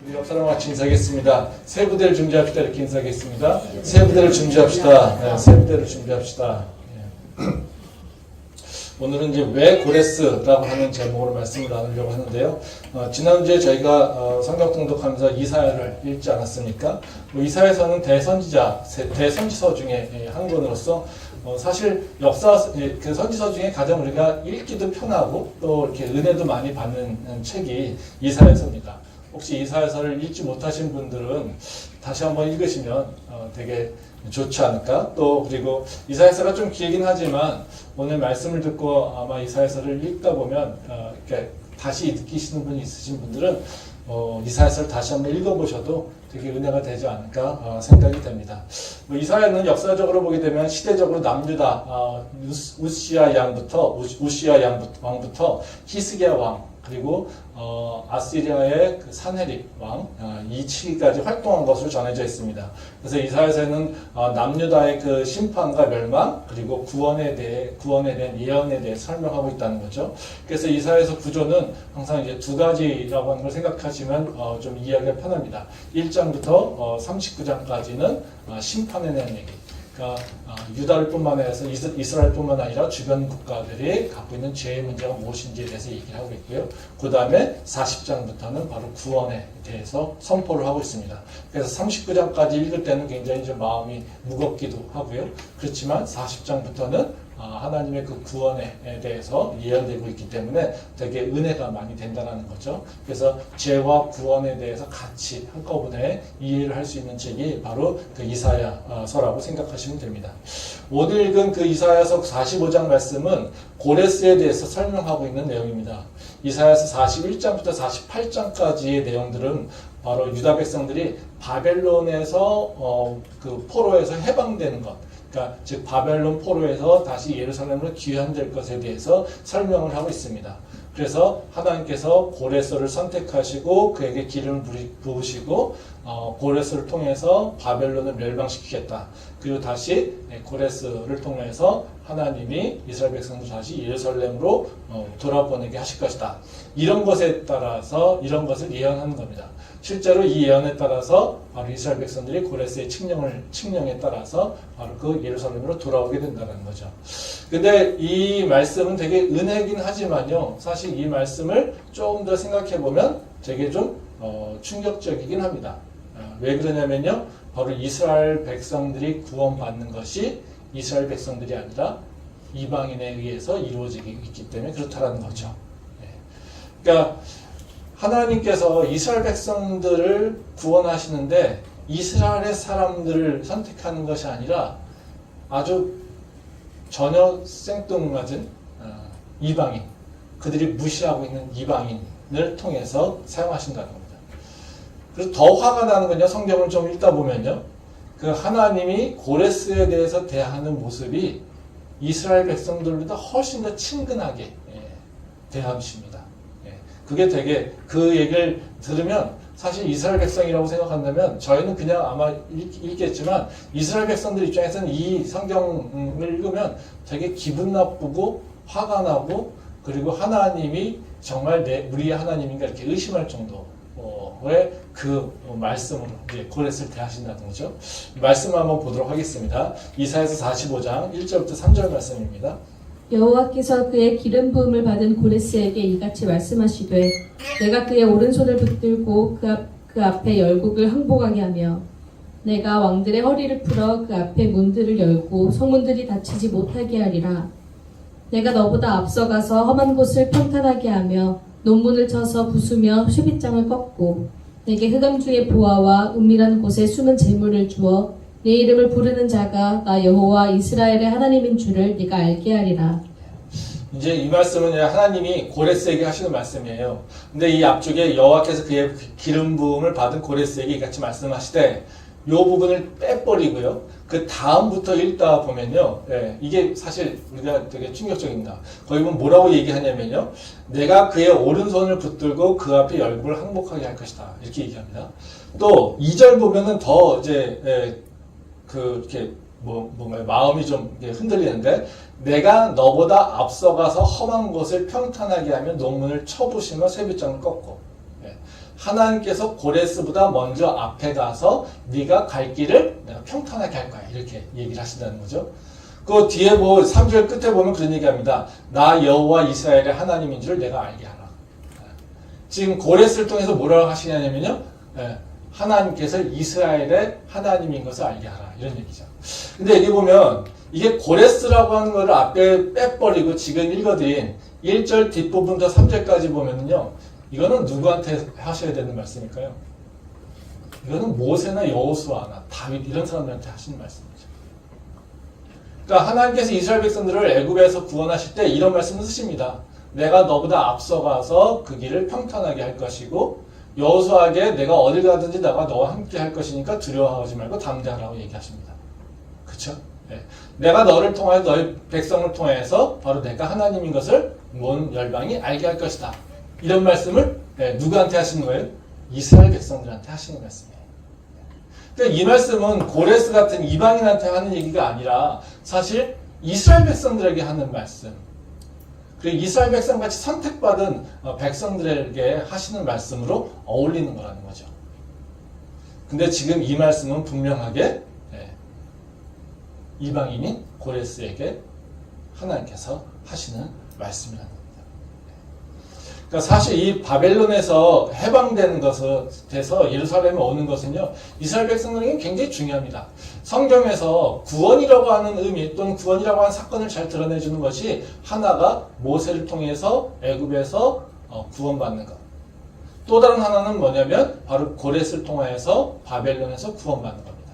우리 옆 사람 같이 인사하겠습니다. 세 부대를 준비합시다. 이렇게 인사하겠습니다. 세 부대를 준비합시다. 네, 세 부대를 준비합시다. 네. 오늘은 이제 왜 고레스라고 하는 제목으로 말씀을 나누려고 하는데요. 지난주에 저희가 성경 통독하면서 이사야를 읽지 않았습니까? 이사야서는 대선지서 중에 한 권으로서 사실 그 선지서 중에 가장 우리가 읽기도 편하고 또 이렇게 은혜도 많이 받는 책이 이사야서입니다. 혹시 이사야서를 읽지 못하신 분들은 다시 한번 읽으시면 되게 좋지 않을까? 또 그리고 이사야서가 좀 길긴 하지만 오늘 말씀을 듣고 아마 이사야서를 읽다 보면 이렇게 다시 느끼시는 분이 있으신 분들은 이사야서를 다시 한번 읽어보셔도 되게 은혜가 되지 않을까 생각이 됩니다. 이사야는 역사적으로 보게 되면 시대적으로 남유다 우시야 왕부터 히스기야 왕 그리고 아시리아의 그 산헤립 왕 이 시기까지 활동한 것으로 전해져 있습니다. 그래서 이사야서는 남유다의 그 심판과 멸망 그리고 구원에 대한 예언에 대해 설명하고 있다는 거죠. 그래서 이사야서 구조는 항상 이제 두 가지라고 하는 걸 생각하시면 좀 이해하기가 편합니다. 1장부터 39장까지는 심판에 대한 얘기. 그러니까 유다를 뿐만 아니라 이스라엘뿐만 아니라 주변 국가들이 갖고 있는 죄의 문제가 무엇인지에 대해서 얘기를 하고 있고요. 그 다음에 40장부터는 바로 구원에 대해서 선포를 하고 있습니다. 그래서 39장까지 읽을 때는 굉장히 좀 마음이 무겁기도 하고요. 그렇지만 40장부터는 하나님의 그 구원에 대해서 예언되고 있기 때문에 되게 은혜가 많이 된다는 거죠. 그래서 죄와 구원에 대해서 같이 한꺼번에 이해를 할 수 있는 책이 바로 그 이사야서라고 생각하시면 됩니다. 오늘 읽은 그 이사야서 45장 말씀은 고레스에 대해서 설명하고 있는 내용입니다. 이사야서 41장부터 48장까지의 내용들은 바로 유다 백성들이 바벨론에서 그 포로에서 해방되는 것, 그러니까 즉 바벨론 포로에서 다시 예루살렘으로 귀환될 것에 대해서 설명을 하고 있습니다. 그래서 하나님께서 고레스를 선택하시고 그에게 기름을 부으시고 고레스를 통해서 바벨론을 멸망시키겠다. 그리고 다시 고레스를 통해서 하나님이 이스라엘 백성들 다시 예루살렘으로 돌아보내게 하실 것이다. 이런 것에 따라서 이런 것을 예언하는 겁니다. 실제로 이 예언에 따라서 바로 이스라엘 백성들이 고레스의 칙령에 따라서 바로 그 예루살렘으로 돌아오게 된다는 거죠. 근데 이 말씀은 되게 은혜긴 하지만요. 사실 이 말씀을 조금 더 생각해 보면 되게 좀 충격적이긴 합니다. 왜 그러냐면요. 바로 이스라엘 백성들이 구원받는 것이 이스라엘 백성들이 아니라 이방인에 의해서 이루어지기 있기 때문에 그렇다라는 거죠. 그러니까 하나님께서 이스라엘 백성들을 구원하시는데 이스라엘의 사람들을 선택하는 것이 아니라 아주 전혀 생뚱맞은 이방인, 그들이 무시하고 있는 이방인을 통해서 사용하신다는 겁니다. 그래서 더 화가 나는 건요, 성경을 좀 읽다 보면요, 그 하나님이 고레스에 대해서 대하는 모습이 이스라엘 백성들보다 훨씬 더 친근하게 대하십니다. 그게 되게 그 얘기를 들으면 사실 이스라엘 백성이라고 생각한다면 저희는 그냥 아마 읽겠지만 이스라엘 백성들 입장에서는 이 성경을 읽으면 되게 기분 나쁘고 화가 나고 그리고 하나님이 정말 우리의 하나님인가 이렇게 의심할 정도의 그 말씀으로 고레스를 대하신다는 거죠. 말씀 한번 보도록 하겠습니다. 이사야서 45장 1절부터 3절 말씀입니다. 여호와께서 그의 기름 부음을 받은 고레스에게 이같이 말씀하시되 내가 그의 오른손을 붙들고 그 앞에 열국을 항복하게 하며 내가 왕들의 허리를 풀어 그 앞에 문들을 열고 성문들이 닫히지 못하게 하리라. 내가 너보다 앞서가서 험한 곳을 평탄하게 하며 논문을 쳐서 부수며 쇠빗장을 꺾고 내게 흑암중의 보화와 은밀한 곳에 숨은 재물을 주어 내 이름을 부르는 자가 나 여호와 이스라엘의 하나님인 줄을 네가 알게 하리라. 이제 이 말씀은 하나님이 고레스에게 하시는 말씀이에요. 근데 이 앞쪽에 여호와께서 그의 기름 부음을 받은 고레스에게 같이 말씀하시되 이 부분을 빼버리고요. 그 다음부터 읽다 보면요. 이게 사실 우리가 되게 충격적입니다. 거기 보면 뭐라고 얘기하냐면요. 내가 그의 오른손을 붙들고 그 앞에 열국을 항복하게 할 것이다. 이렇게 얘기합니다. 또 2절 보면은 더 이제 이렇게 뭔가 마음이 좀 흔들리는데 내가 너보다 앞서가서 험한 곳을 평탄하게 하면 논문을 쳐부시며 쇠빗장을 꺾고 하나님께서 고레스보다 먼저 앞에 가서 네가 갈 길을 내가 평탄하게 할 거야. 이렇게 얘기를 하신다는 거죠. 그 뒤에 3절 끝에 보면 그런 얘기합니다. 나 여호와 이스라엘의 하나님인 줄 내가 알게 하라. 지금 고레스를 통해서 뭐라고 하시냐면요. 하나님께서 이스라엘의 하나님인 것을 알게 하라. 이런 얘기죠. 근데 여기 보면 이게 고레스라고 하는 거를 앞에 빼버리고 지금 읽어드린 1절 뒷부분부터 3절까지 보면은요. 이거는 누구한테 하셔야 되는 말씀일까요? 이거는 모세나 여호수아나 다윗 이런 사람들한테 하시는 말씀이죠. 그러니까 하나님께서 이스라엘 백성들을 애굽에서 구원하실 때 이런 말씀을 쓰십니다. 내가 너보다 앞서가서 그 길을 평탄하게 할 것이고 여호수아에게 내가 어딜 가든지 내가 너와 함께 할 것이니까 두려워하지 말고 담대하라고 얘기하십니다. 그렇죠? 네. 내가 너를 통하여 너의 백성을 통해서 바로 내가 하나님인 것을 온 열방이 알게 할 것이다. 이런 말씀을 누구한테 하시는 거예요? 이스라엘 백성들한테 하시는 말씀이에요. 그러니까 이 말씀은 고레스 같은 이방인한테 하는 얘기가 아니라 사실 이스라엘 백성들에게 하는 말씀. 그리고 이스라엘 백성같이 선택받은 백성들에게 하시는 말씀으로 어울리는 거라는 거죠. 근데 지금 이 말씀은 분명하게 이방인인 고레스에게 하나님께서 하시는 말씀이라는 겁니다. 그러니까 사실 이 바벨론에서 해방되는 것에 대해서 예루살렘에 오는 것은요, 이스라엘 백성들에게 굉장히 중요합니다. 성경에서 구원이라고 하는 의미 또는 구원이라고 하는 사건을 잘 드러내주는 것이 하나가 모세를 통해서 애굽에서 구원받는 것. 또 다른 하나는 뭐냐면 바로 고레스를 통해서 바벨론에서 구원받는 겁니다.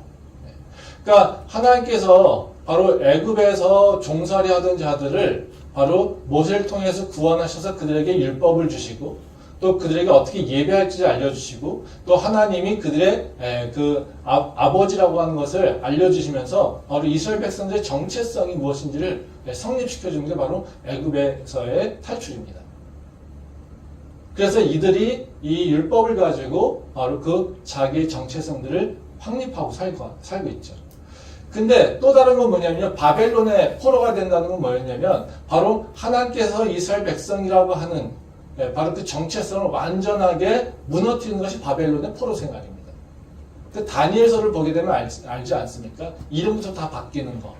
그러니까 하나님께서 바로 애굽에서 종살이 하던 자들을 바로 모세를 통해서 구원하셔서 그들에게 율법을 주시고 또 그들에게 어떻게 예배할지 알려주시고 또 하나님이 그들의 아버지라고 하는 것을 알려주시면서 바로 이스라엘 백성들의 정체성이 무엇인지를 성립시켜주는 게 바로 애굽에서의 탈출입니다. 그래서 이들이 이 율법을 가지고 바로 그 자기의 정체성들을 확립하고 살고 있죠. 근데 또 다른 건 뭐냐면 바벨론의 포로가 된다는 건 뭐였냐면 바로 하나님께서 이스라엘 백성이라고 하는 바로 그 정체성을 완전하게 무너뜨리는 것이 바벨론의 포로 생활입니다. 그 다니엘서를 보게 되면 알지 않습니까? 이름부터 다 바뀌는 거.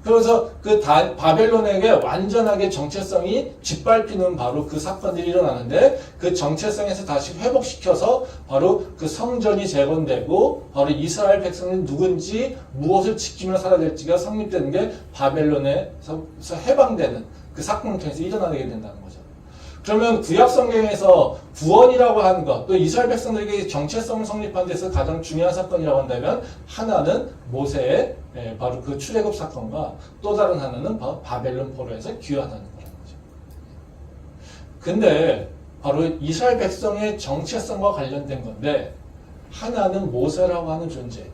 그래서 그 바벨론에게 완전하게 정체성이 짓밟히는 바로 그 사건들이 일어나는데 그 정체성에서 다시 회복시켜서 바로 그 성전이 재건되고 바로 이스라엘 백성이 누군지 무엇을 지키며 살아야 될지가 성립되는 게 바벨론에서 해방되는 그 사건을 통해서 일어나게 된다는 거죠. 그러면 구약 성경에서 구원이라고 하는 것, 또 이스라엘 백성들에게 정체성을 성립하는 데서 가장 중요한 사건이라고 한다면 하나는 모세의 바로 그 출애굽 사건과 또 다른 하나는 바로 바벨론 포로에서 귀환하는 거라는 거죠. 근데 바로 이스라엘 백성의 정체성과 관련된 건데 하나는 모세라고 하는 존재를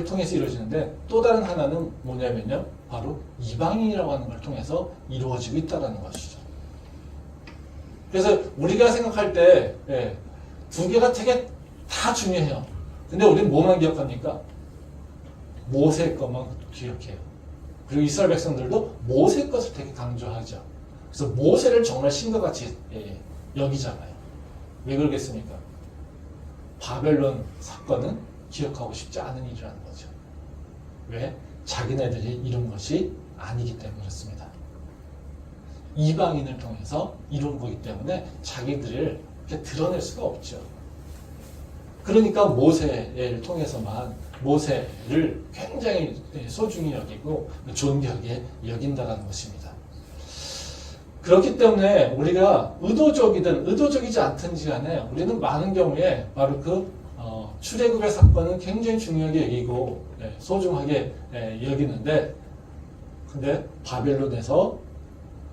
통해서 이루어지는데 또 다른 하나는 뭐냐면요. 바로 이방인이라고 하는 걸 통해서 이루어지고 있다는 것이죠. 그래서 우리가 생각할 때 두 개가 되게 다 중요해요. 근데 우리는 뭐만 기억합니까? 모세 것만 기억해요. 그리고 이스라엘 백성들도 모세 것을 되게 강조하죠. 그래서 모세를 정말 신과같이 여기잖아요. 왜 그러겠습니까? 바벨론 사건은 기억하고 싶지 않은 일이라는 거죠. 왜? 자기네들이 이룬 것이 아니기 때문에 그렇습니다. 이방인을 통해서 이룬 거기 때문에 자기들을 이렇게 드러낼 수가 없죠. 그러니까 모세를 통해서만 모세를 굉장히 소중히 여기고 존귀하게 여긴다는 것입니다. 그렇기 때문에 우리가 의도적이든 의도적이지 않든지 간에 우리는 많은 경우에 바로 그 출애굽의 사건은 굉장히 중요하게 여기고 소중하게 여기는데 근데 바벨론에서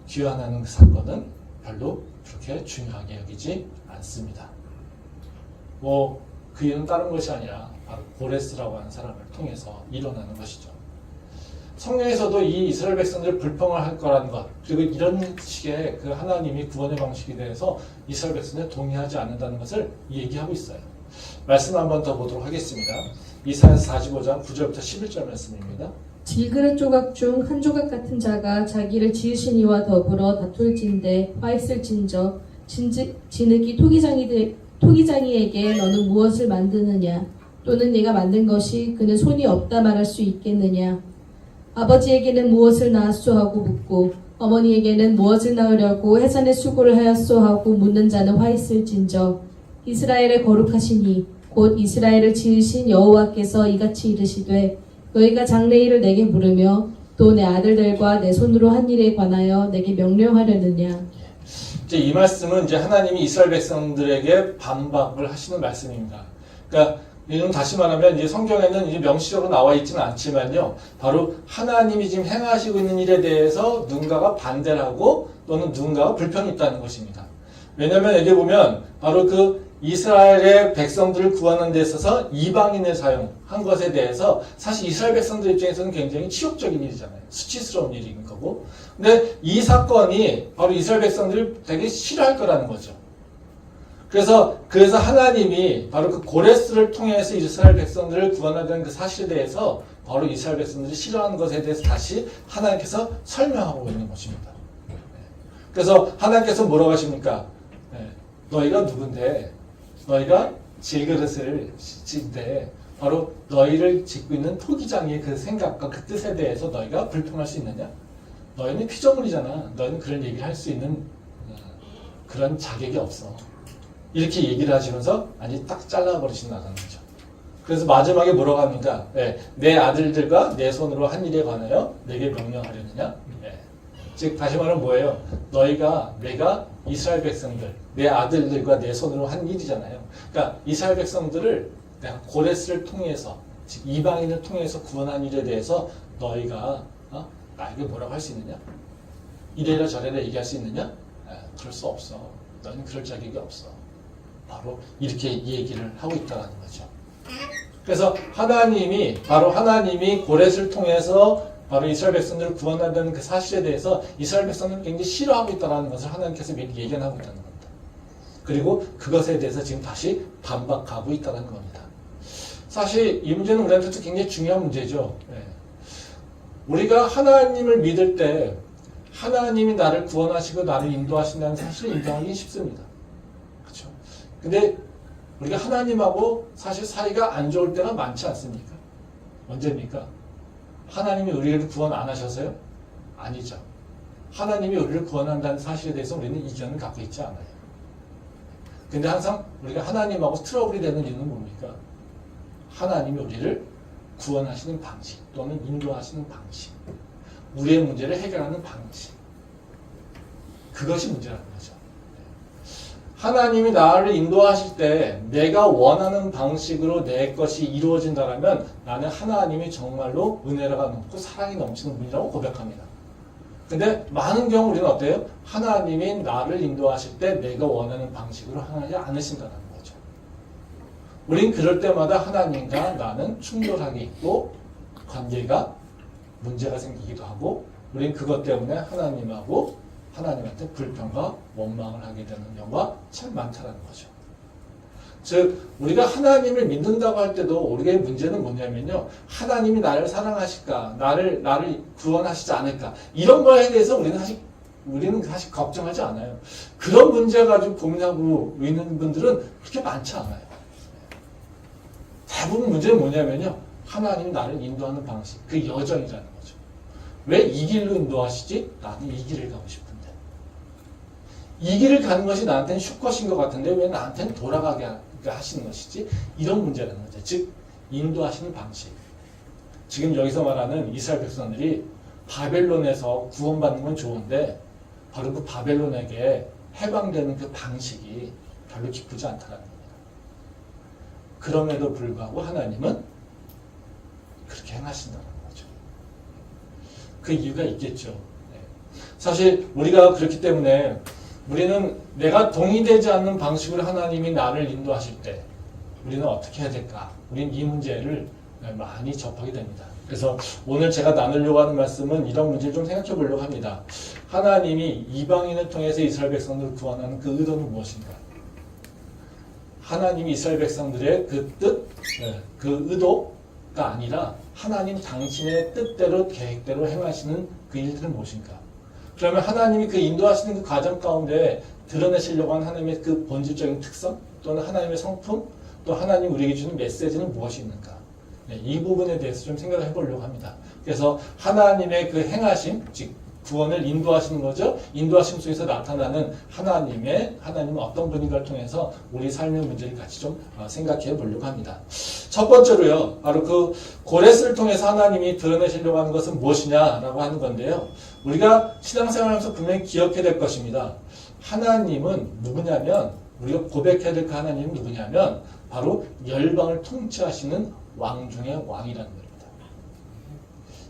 귀환하는 그 사건은 별로 그렇게 중요하게 여기지 않습니다. 그 이유는 다른 것이 아니라 바로 고레스라고 하는 사람을 통해서 일어나는 것이죠. 성경에서도 이 이스라엘 백성들을 불평을 할 거라는 것 그리고 이런 식의 그 하나님이 구원의 방식에 대해서 이스라엘 백성들이 동의하지 않는다는 것을 얘기하고 있어요. 말씀 한번 더 보도록 하겠습니다. 이사야서 45장 9절부터 11절 말씀입니다. 질그릇 조각 중 한 조각 같은 자가 자기를 지으신 이와 더불어 다툴진대 화 있을진저 진흙이 토기장이에게 너는 무엇을 만드느냐? 또는 네가 만든 것이 그는 손이 없다 말할 수 있겠느냐? 아버지에게는 무엇을 낳았소 하고 묻고 어머니에게는 무엇을 낳으려고 해산의 수고를 하였소 하고 묻는 자는 화 있을진저. 이스라엘의 거룩하시니 곧 이스라엘을 지으신 여호와께서 이같이 이르시되 너희가 장래일을 내게 물으며 또 내 아들들과 내 손으로 한 일에 관하여 내게 명령하려느냐. 이제 이 말씀은 이제 하나님이 이스라엘 백성들에게 반박을 하시는 말씀입니다. 그러니까 이건 다시 말하면 이제 성경에는 이제 명시적으로 나와 있지는 않지만요, 바로 하나님이 지금 행하시고 있는 일에 대해서 누군가가 반대를 하고 또는 누군가가 불평이 있다는 것입니다. 왜냐하면 여기 보면 바로 그 이스라엘의 백성들을 구하는 데 있어서 이방인을 사용한 것에 대해서 사실 이스라엘 백성들 입장에서는 굉장히 치욕적인 일이잖아요. 수치스러운 일인 거고. 근데 이 사건이 바로 이스라엘 백성들이 되게 싫어할 거라는 거죠. 그래서 하나님이 바로 그 고레스를 통해서 이스라엘 백성들을 구원하는 그 사실에 대해서 바로 이스라엘 백성들이 싫어하는 것에 대해서 다시 하나님께서 설명하고 있는 것입니다. 그래서 하나님께서 뭐라고 하십니까? 너희가 누군데? 너희가 질그릇을 짓는데 바로 너희를 짓고 있는 토기장의 그 생각과 그 뜻에 대해서 너희가 불평할 수 있느냐? 너희는 피조물이잖아. 너희는 그런 얘기를 할 수 있는 그런 자격이 없어. 이렇게 얘기를 하시면서 아니 딱 잘라버리신다는 거죠. 그래서 마지막에 뭐라고 합니까? 내 아들들과 내 손으로 한 일에 관하여 내게 명령하려느냐? 즉 다시 말하면 뭐예요? 내가 이스라엘 백성들, 내 아들들과 내 손으로 한 일이잖아요. 그러니까 이스라엘 백성들을 내가 고레스를 통해서, 즉 이방인을 통해서 구원한 일에 대해서 너희가 나에게 뭐라고 할 수 있느냐? 이래라 저래라 얘기할 수 있느냐? 그럴 수 없어. 너는 그럴 자격이 없어. 바로 이렇게 얘기를 하고 있다는 거죠. 그래서 하나님이 고레스를 통해서 바로 이스라엘 백성들을 구원한다는 그 사실에 대해서 이스라엘 백성들은 굉장히 싫어하고 있다는 것을 하나님께서 미리 예견하고 있다는 겁니다. 그리고 그것에 대해서 지금 다시 반박하고 있다는 겁니다. 사실 이 문제는 우리한테도 굉장히 중요한 문제죠. 우리가 하나님을 믿을 때 하나님이 나를 구원하시고 나를 인도하신다는 사실을 인정하기 쉽습니다. 그렇죠? 근데 우리가 하나님하고 사실 사이가 안 좋을 때가 많지 않습니까? 언제입니까? 하나님이 우리를 구원 안 하셔서요? 아니죠. 하나님이 우리를 구원한다는 사실에 대해서 우리는 이견을 갖고 있지 않아요. 근데 항상 우리가 하나님하고 트러블이 되는 이유는 뭡니까? 하나님이 우리를 구원하시는 방식 또는 인도하시는 방식, 우리의 문제를 해결하는 방식, 그것이 문제라는 거죠. 하나님이 나를 인도하실 때 내가 원하는 방식으로 내 것이 이루어진다면 나는 하나님이 정말로 은혜가 넘고 사랑이 넘치는 분이라고 고백합니다. 근데 많은 경우 우리는 어때요? 하나님이 나를 인도하실 때 내가 원하는 방식으로 하지 않으신다는 거죠. 우린 그럴 때마다 하나님과 나는 충돌하게 있고 관계가 문제가 생기기도 하고 우린 그것 때문에 하나님한테 불평과 원망을 하게 되는 경우가 참 많다는 거죠. 즉 우리가 하나님을 믿는다고 할 때도 우리의 문제는 뭐냐면요, 하나님이 나를 사랑하실까, 나를 구원하시지 않을까, 이런 거에 대해서 우리는 사실 걱정하지 않아요. 그런 문제 가지고 고민하고 있는 분들은 그렇게 많지 않아요. 대부분 문제는 뭐냐면요, 하나님이 나를 인도하는 방식, 그 여정이라는 거죠. 왜 이 길로 인도하시지? 나는 이 길을 가고 싶은데. 이 길을 가는 것이 나한테는 슈컷인 것 같은데 왜 나한테는 돌아가게 하시는 것이지? 이런 문제라는 거죠. 즉 인도하시는 방식. 지금 여기서 말하는 이스라엘 백성들이 바벨론에서 구원받는 건 좋은데 바로 그 바벨론에게 해방되는 그 방식이 별로 기쁘지 않다는 겁니다. 그럼에도 불구하고 하나님은 그렇게 행하신다는 거죠. 그 이유가 있겠죠. 사실 우리가 그렇기 때문에 우리는 내가 동의되지 않는 방식으로 하나님이 나를 인도하실 때 우리는 어떻게 해야 될까? 우리는 이 문제를 많이 접하게 됩니다. 그래서 오늘 제가 나누려고 하는 말씀은 이런 문제를 좀 생각해 보려고 합니다. 하나님이 이방인을 통해서 이스라엘 백성들을 구원하는 그 의도는 무엇인가? 하나님이 이스라엘 백성들의 그 뜻, 그 의도가 아니라 하나님 당신의 뜻대로 계획대로 행하시는 그 일들은 무엇인가? 그러면 하나님이 그 인도하시는 그 과정 가운데 드러내시려고 하는 하나님의 그 본질적인 특성 또는 하나님의 성품 또 하나님 우리에게 주는 메시지는 무엇이 있는가? 네, 이 부분에 대해서 좀 생각을 해보려고 합니다. 그래서 하나님의 그 행하심, 즉 구원을 인도하시는 거죠. 인도하심 속에서 나타나는 하나님은 어떤 분인가를 통해서 우리 삶의 문제를 같이 좀 생각해 보려고 합니다. 첫 번째로요, 바로 그 고레스를 통해서 하나님이 드러내시려고 하는 것은 무엇이냐라고 하는 건데요. 우리가 신앙생활하면서 분명히 기억해야 될 것입니다. 하나님은 누구냐면, 우리가 고백해야 될 그 하나님은 누구냐면 바로 열방을 통치하시는 왕 중의 왕이라는 겁니다.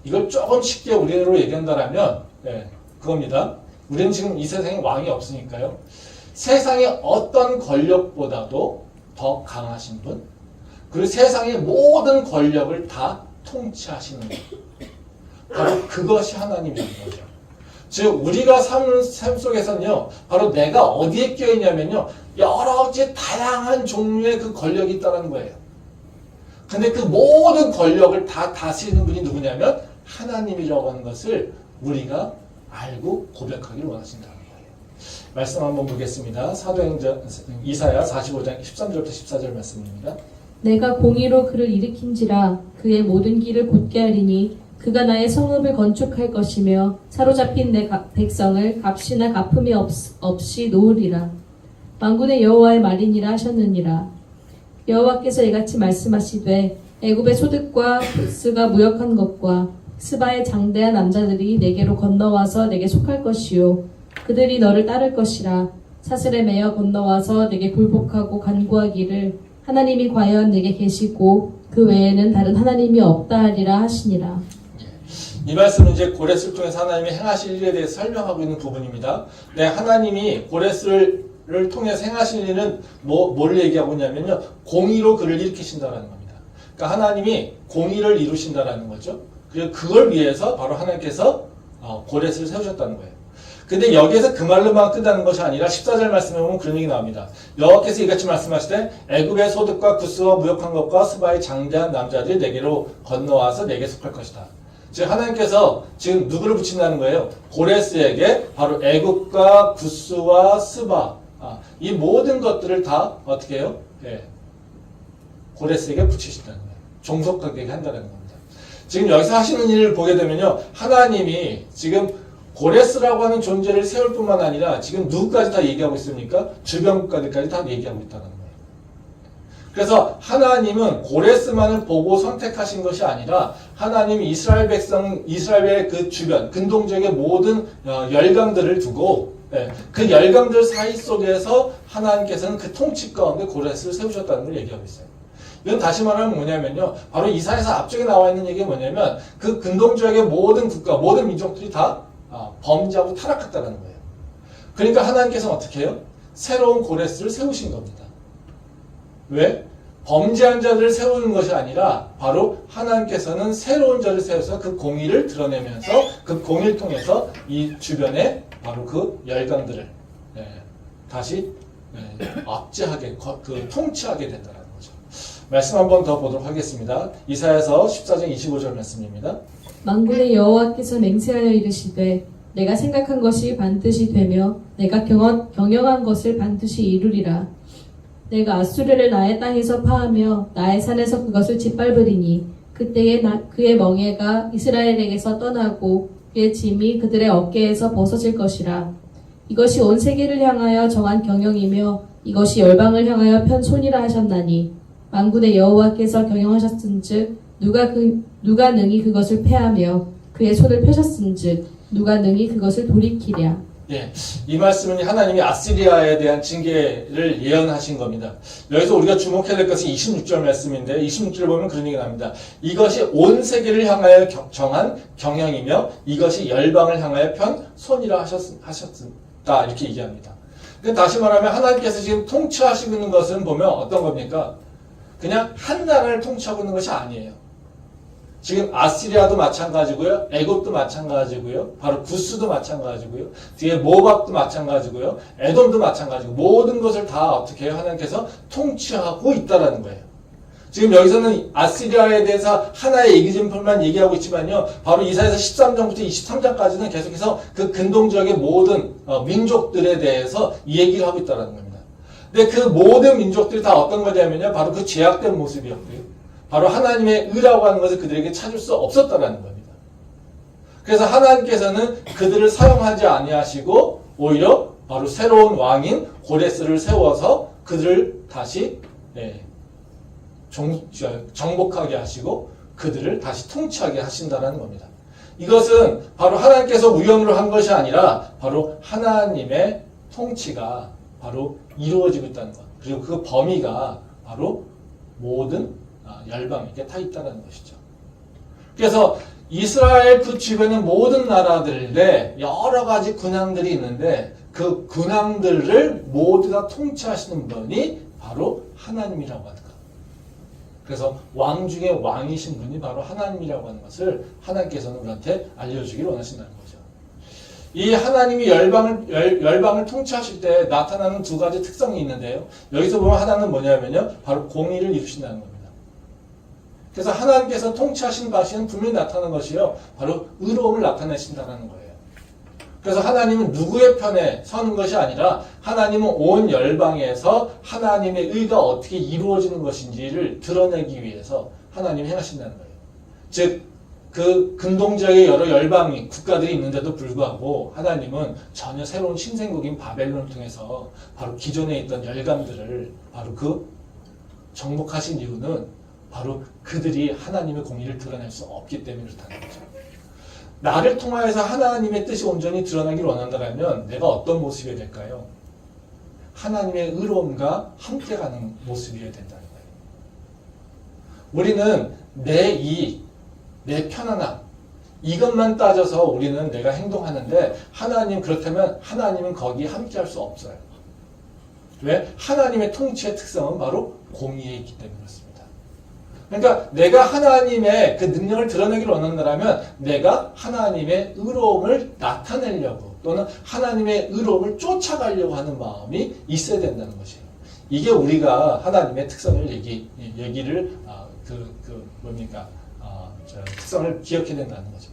이걸 조금 쉽게 우리로 얘기한다면 그겁니다. 우리는 지금 이 세상에 왕이 없으니까요. 세상의 어떤 권력보다도 더 강하신 분, 그리고 세상의 모든 권력을 다 통치하시는 분, 바로 그것이 하나님이라는 거죠. 즉 우리가 삶 속에서는요, 바로 내가 어디에 끼어있냐면요, 여러 가지 다양한 종류의 그 권력이 있다는 거예요. 근데 그 모든 권력을 다 다스리는 분이 누구냐면 하나님이라고 하는 것을 우리가 알고 고백하기를 원하신다는 거예요. 말씀 한번 보겠습니다. 사도행전 이사야 45장 13절부터 14절 말씀입니다. 내가 공의로 그를 일으킨지라 그의 모든 길을 곧게 하리니 그가 나의 성읍을 건축할 것이며 사로잡힌 내 백성을 값이나 갚음이 없이 놓으리라. 만군의 여호와의 말이니라 하셨느니라. 여호와께서 이같이 말씀하시되 애굽의 소득과 부스가 무역한 것과 스바의 장대한 남자들이 내게로 건너와서 내게 속할 것이요 그들이 너를 따를 것이라. 사슬에 매여 건너와서 내게 굴복하고 간구하기를 하나님이 과연 내게 계시고 그 외에는 다른 하나님이 없다 하리라 하시니라. 이 말씀은 이제 고레스를 통해서 하나님이 행하실 일에 대해서 설명하고 있는 부분입니다. 네, 하나님이 고레스를 통해서 행하실 일은 뭘 얘기하고 있냐면요, 공의로 그를 일으키신다는 겁니다. 그러니까 하나님이 공의를 이루신다는 거죠. 그리고 그걸 위해서 바로 하나님께서 고레스를 세우셨다는 거예요. 근데 여기에서 그 말로만 끝나는 것이 아니라 14절 말씀에 보면 그런 얘기 나옵니다. 여호와께서 이같이 말씀하시되 애굽의 소득과 구스와 무역한 것과 스바의 장대한 남자들이 내게로 건너와서 내게 속할 것이다. 즉 하나님께서 지금 누구를 붙인다는 거예요? 고레스에게 바로 애굽과 구스와 스바, 이 모든 것들을 다 어떻게 해요? 고레스에게 붙이신다는 거예요. 종속하게 한다는 겁니다. 지금 여기서 하시는 일을 보게 되면요, 하나님이 지금 고레스라고 하는 존재를 세울 뿐만 아니라 지금 누구까지 다 얘기하고 있습니까? 주변 국가들까지 다 얘기하고 있다는 거예요. 그래서 하나님은 고레스만을 보고 선택하신 것이 아니라 하나님이 이스라엘 백성, 이스라엘의 그 주변, 근동지역의 모든 열강들을 두고 그 열강들 사이 속에서 하나님께서는 그 통치 가운데 고레스를 세우셨다는 걸 얘기하고 있어요. 이건 다시 말하면 뭐냐면요, 바로 이사야서 앞쪽에 나와 있는 얘기가 뭐냐면 그 근동지역의 모든 국가, 모든 민족들이 다 범죄하고 타락했다는 거예요. 그러니까 하나님께서는 어떻게 해요? 새로운 고레스를 세우신 겁니다. 왜? 범죄한 자들을 세우는 것이 아니라 바로 하나님께서는 새로운 자를 세워서 그 공의를 드러내면서 그 공의를 통해서 이 주변에 바로 그 열강들을 다시 압제하게, 통치하게 된다는 거죠. 말씀 한 번 더 보도록 하겠습니다. 이사야서 14장 25절 말씀입니다. 만군의 여호와께서 맹세하여 이르시되 내가 생각한 것이 반드시 되며 내가 경영한 것을 반드시 이루리라. 내가 아수르를 나의 땅에서 파하며 나의 산에서 그것을 짓밟으리니 그때에 그의 멍에가 이스라엘에게서 떠나고 그의 짐이 그들의 어깨에서 벗어질 것이라. 이것이 온 세계를 향하여 정한 경영이며 이것이 열방을 향하여 편 손이라 하셨나니 만군의 여호와께서 경영하셨은즉 누가 능히 그것을 패하며 그의 손을 펴셨은즉 누가 능히 그것을 돌이키랴. 이 말씀은 하나님이 아시리아에 대한 징계를 예언하신 겁니다. 여기서 우리가 주목해야 될 것은 26절 말씀인데 26절 보면 그런 얘기가 납니다. 이것이 온 세계를 향하여 정한 경영이며 이것이 열방을 향하여 편 손이라 하셨다 이렇게 얘기합니다. 다시 말하면 하나님께서 지금 통치하시고 있는 것은 보면 어떤 겁니까? 그냥 한 나라를 통치하고 있는 것이 아니에요. 지금 아시리아도 마찬가지고요, 애굽도 마찬가지고요, 바로 구스도 마찬가지고요, 뒤에 모압도 마찬가지고요, 에돔도 마찬가지고 모든 것을 다 어떻게 해요? 하나님께서 통치하고 있다라는 거예요. 지금 여기서는 아시리아에 대해서 하나의 얘기점만 얘기하고 있지만요. 바로 이사야서 13장부터 23장까지는 계속해서 그 근동지역의 모든 민족들에 대해서 이 얘기를 하고 있다는 겁니다. 근데 그 모든 민족들이 다 어떤 거냐면요. 바로 그 죄악된 모습이었고요. 바로 하나님의 의라고 하는 것을 그들에게 찾을 수 없었다는 겁니다. 그래서 하나님께서는 그들을 사용하지 아니하시고 오히려 바로 새로운 왕인 고레스를 세워서 그들을 다시 정복하게 하시고 그들을 다시 통치하게 하신다는 겁니다. 이것은 바로 하나님께서 우연으로 한 것이 아니라 바로 하나님의 통치가 바로 이루어지고 있다는 것. 그리고 그 범위가 바로 모든 열방에게 다 있다는 것이죠. 그래서 이스라엘 그 주변의 모든 나라들에 여러 가지 군왕들이 있는데 그 군왕들을 모두 다 통치하시는 분이 바로 하나님이라고 하는 것. 그래서 왕 중에 왕이신 분이 바로 하나님이라고 하는 것을 하나님께서는 우리한테 알려주기를 원하신다는 거죠. 이 하나님이 열방을 통치하실 때 나타나는 두 가지 특성이 있는데요. 여기서 보면 하나는 뭐냐면요. 바로 공의를 이루신다는 겁니다. 그래서 하나님께서 통치하신 바시는 분명히 나타나는 것이요. 바로 의로움을 나타내신다는 거예요. 그래서 하나님은 누구의 편에 서는 것이 아니라 하나님은 온 열방에서 하나님의 의가 어떻게 이루어지는 것인지를 드러내기 위해서 하나님이 행하신다는 거예요. 즉, 그 근동지역의 여러 열방이 국가들이 있는데도 불구하고 하나님은 전혀 새로운 신생국인 바벨론을 통해서 바로 기존에 있던 열강들을 바로 그 정복하신 이유는 바로 그들이 하나님의 공의를 드러낼 수 없기 때문에 그렇다는 거죠. 나를 통하여서 하나님의 뜻이 온전히 드러나기를 원한다면 내가 어떤 모습이 될까요? 하나님의 의로움과 함께 가는 모습이어야 된다는 거예요. 우리는 내 이익, 내 편안함 이것만 따져서 우리는 내가 행동하는데 하나님 그렇다면 하나님은 거기에 함께 할 수 없어요. 왜? 하나님의 통치의 특성은 바로 공의에 있기 때문에 그렇습니다. 그러니까 내가 하나님의 그 능력을 드러내기를 원한다면 내가 하나님의 의로움을 나타내려고 또는 하나님의 의로움을 쫓아가려고 하는 마음이 있어야 된다는 것이에요. 이게 우리가 하나님의 특성을 얘기를 특성을 기억해야 된다는 거죠.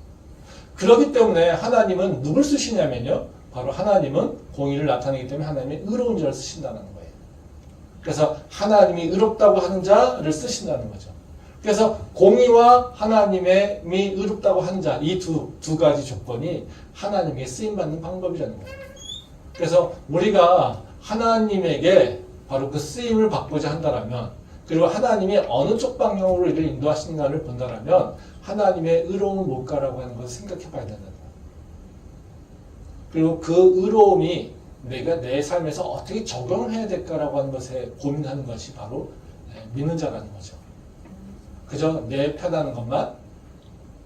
그렇기 때문에 하나님은 누굴 쓰시냐면요. 바로 하나님은 공의를 나타내기 때문에 하나님의 의로운 자를 쓰신다는 거예요. 그래서 하나님이 의롭다고 하는 자를 쓰신다는 거죠. 그래서 공의와 하나님의 의롭다고 하는 자, 이 두 가지 조건이 하나님에게 쓰임받는 방법이라는 거예요. 그래서 우리가 하나님에게 바로 그 쓰임을 받고자 한다면, 그리고 하나님이 어느 쪽 방향으로 이를 인도하시는가를 본다면 하나님의 의로움을 못 가라고 하는 것을 생각해 봐야 된다는 거예요. 그리고 그 의로움이 내가 내 삶에서 어떻게 적용을 해야 될까라고 하는 것에 고민하는 것이 바로 믿는 자라는 거죠. 그저 내 편하는 것만,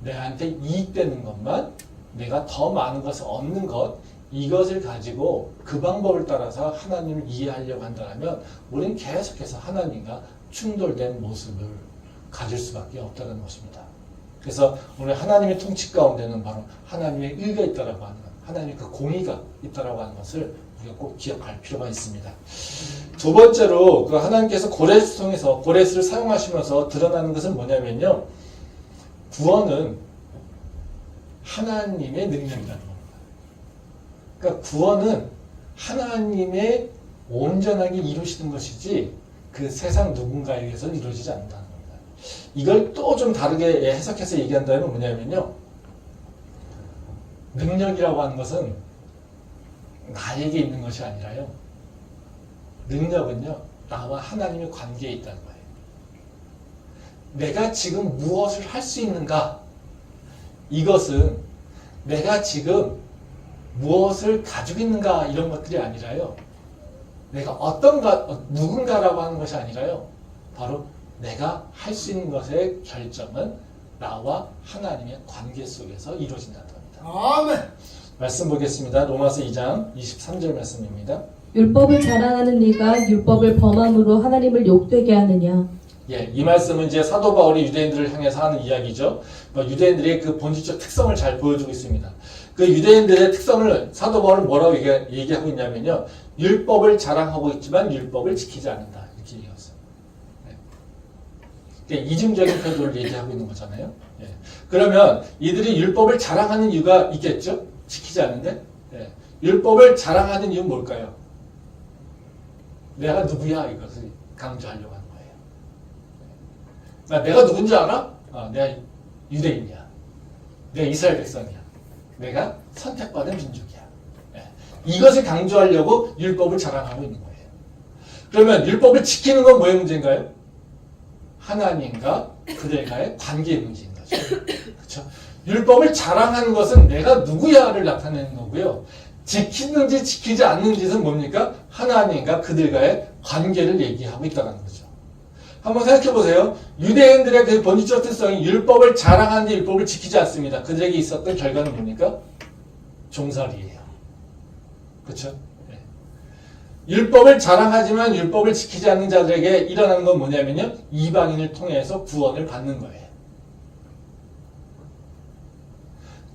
내한테 이익되는 것만, 내가 더 많은 것을 얻는 것, 이것을 가지고 그 방법을 따라서 하나님을 이해하려고 한다면 우리는 계속해서 하나님과 충돌된 모습을 가질 수밖에 없다는 것입니다. 그래서 오늘 하나님의 통치 가운데는 바로 하나님의 의가 있다라고 하는 것, 하나님의 그 공의가 있다라고 하는 것을 우리가 꼭 기억할 필요가 있습니다. 두 번째로 그 하나님께서 고레스 통해서 고레스를 사용하시면서 드러나는 것은 뭐냐면요. 구원은 하나님의 능력이라는 겁니다. 그러니까 구원은 하나님의 온전하게 이루시는 것이지 그 세상 누군가에 의해서는 이루어지지 않는다는 겁니다. 이걸 또 좀 다르게 해석해서 얘기한다면 뭐냐면요. 능력이라고 하는 것은 나에게 있는 것이 아니라요. 능력은요. 나와 하나님의 관계에 있다는 거예요. 내가 지금 무엇을 할 수 있는가? 이것은 내가 지금 무엇을 가지고 있는가 이런 것들이 아니라요. 내가 누군가라고 하는 것이 아니라요. 바로 내가 할 수 있는 것의 결정은 나와 하나님의 관계 속에서 이루어진다는 겁니다. 아멘. 말씀 보겠습니다. 로마서 2장 23절 말씀입니다. 율법을 자랑하는 네가 율법을 범함으로 하나님을 욕되게 하느냐? 예, 이 말씀은 이제 사도 바울이 유대인들을 향해서 하는 이야기죠. 유대인들의 그 본질적 특성을 잘 보여주고 있습니다. 그 유대인들의 특성을 사도 바울은 뭐라고 얘기하고 있냐면요. 율법을 자랑하고 있지만 율법을 지키지 않는다. 이렇게 얘기했어요. 네. 그러니까 이중적인 태도를 얘기하고 있는 거잖아요. 예. 그러면 이들이 율법을 자랑하는 이유가 있겠죠? 지키지 않는데? 예. 율법을 자랑하는 이유는 뭘까요? 내가 누구야? 이것을 강조하려고 하는 거예요. 내가 누군지 알아? 내가 유대인이야. 내가 이스라엘 백성이야. 내가 선택받은 민족이야. 예. 이것을 강조하려고 율법을 자랑하고 있는 거예요. 그러면 율법을 지키는 건 뭐의 문제인가요? 하나님과 그들과의 관계의 문제인 거죠. 그렇죠? 율법을 자랑하는 것은 내가 누구야를 나타내는 거고요. 지키는지 지키지 않는지는 뭡니까? 하나님과 그들과의 관계를 얘기하고 있다는 거죠. 한번 생각해 보세요. 유대인들의 그 본질적 특성이 율법을 자랑하는데 율법을 지키지 않습니다. 그들에게 있었던 결과는 뭡니까? 종살이에요. 그렇죠? 네. 율법을 자랑하지만 율법을 지키지 않는 자들에게 일어나는 건 뭐냐면요. 이방인을 통해서 구원을 받는 거예요.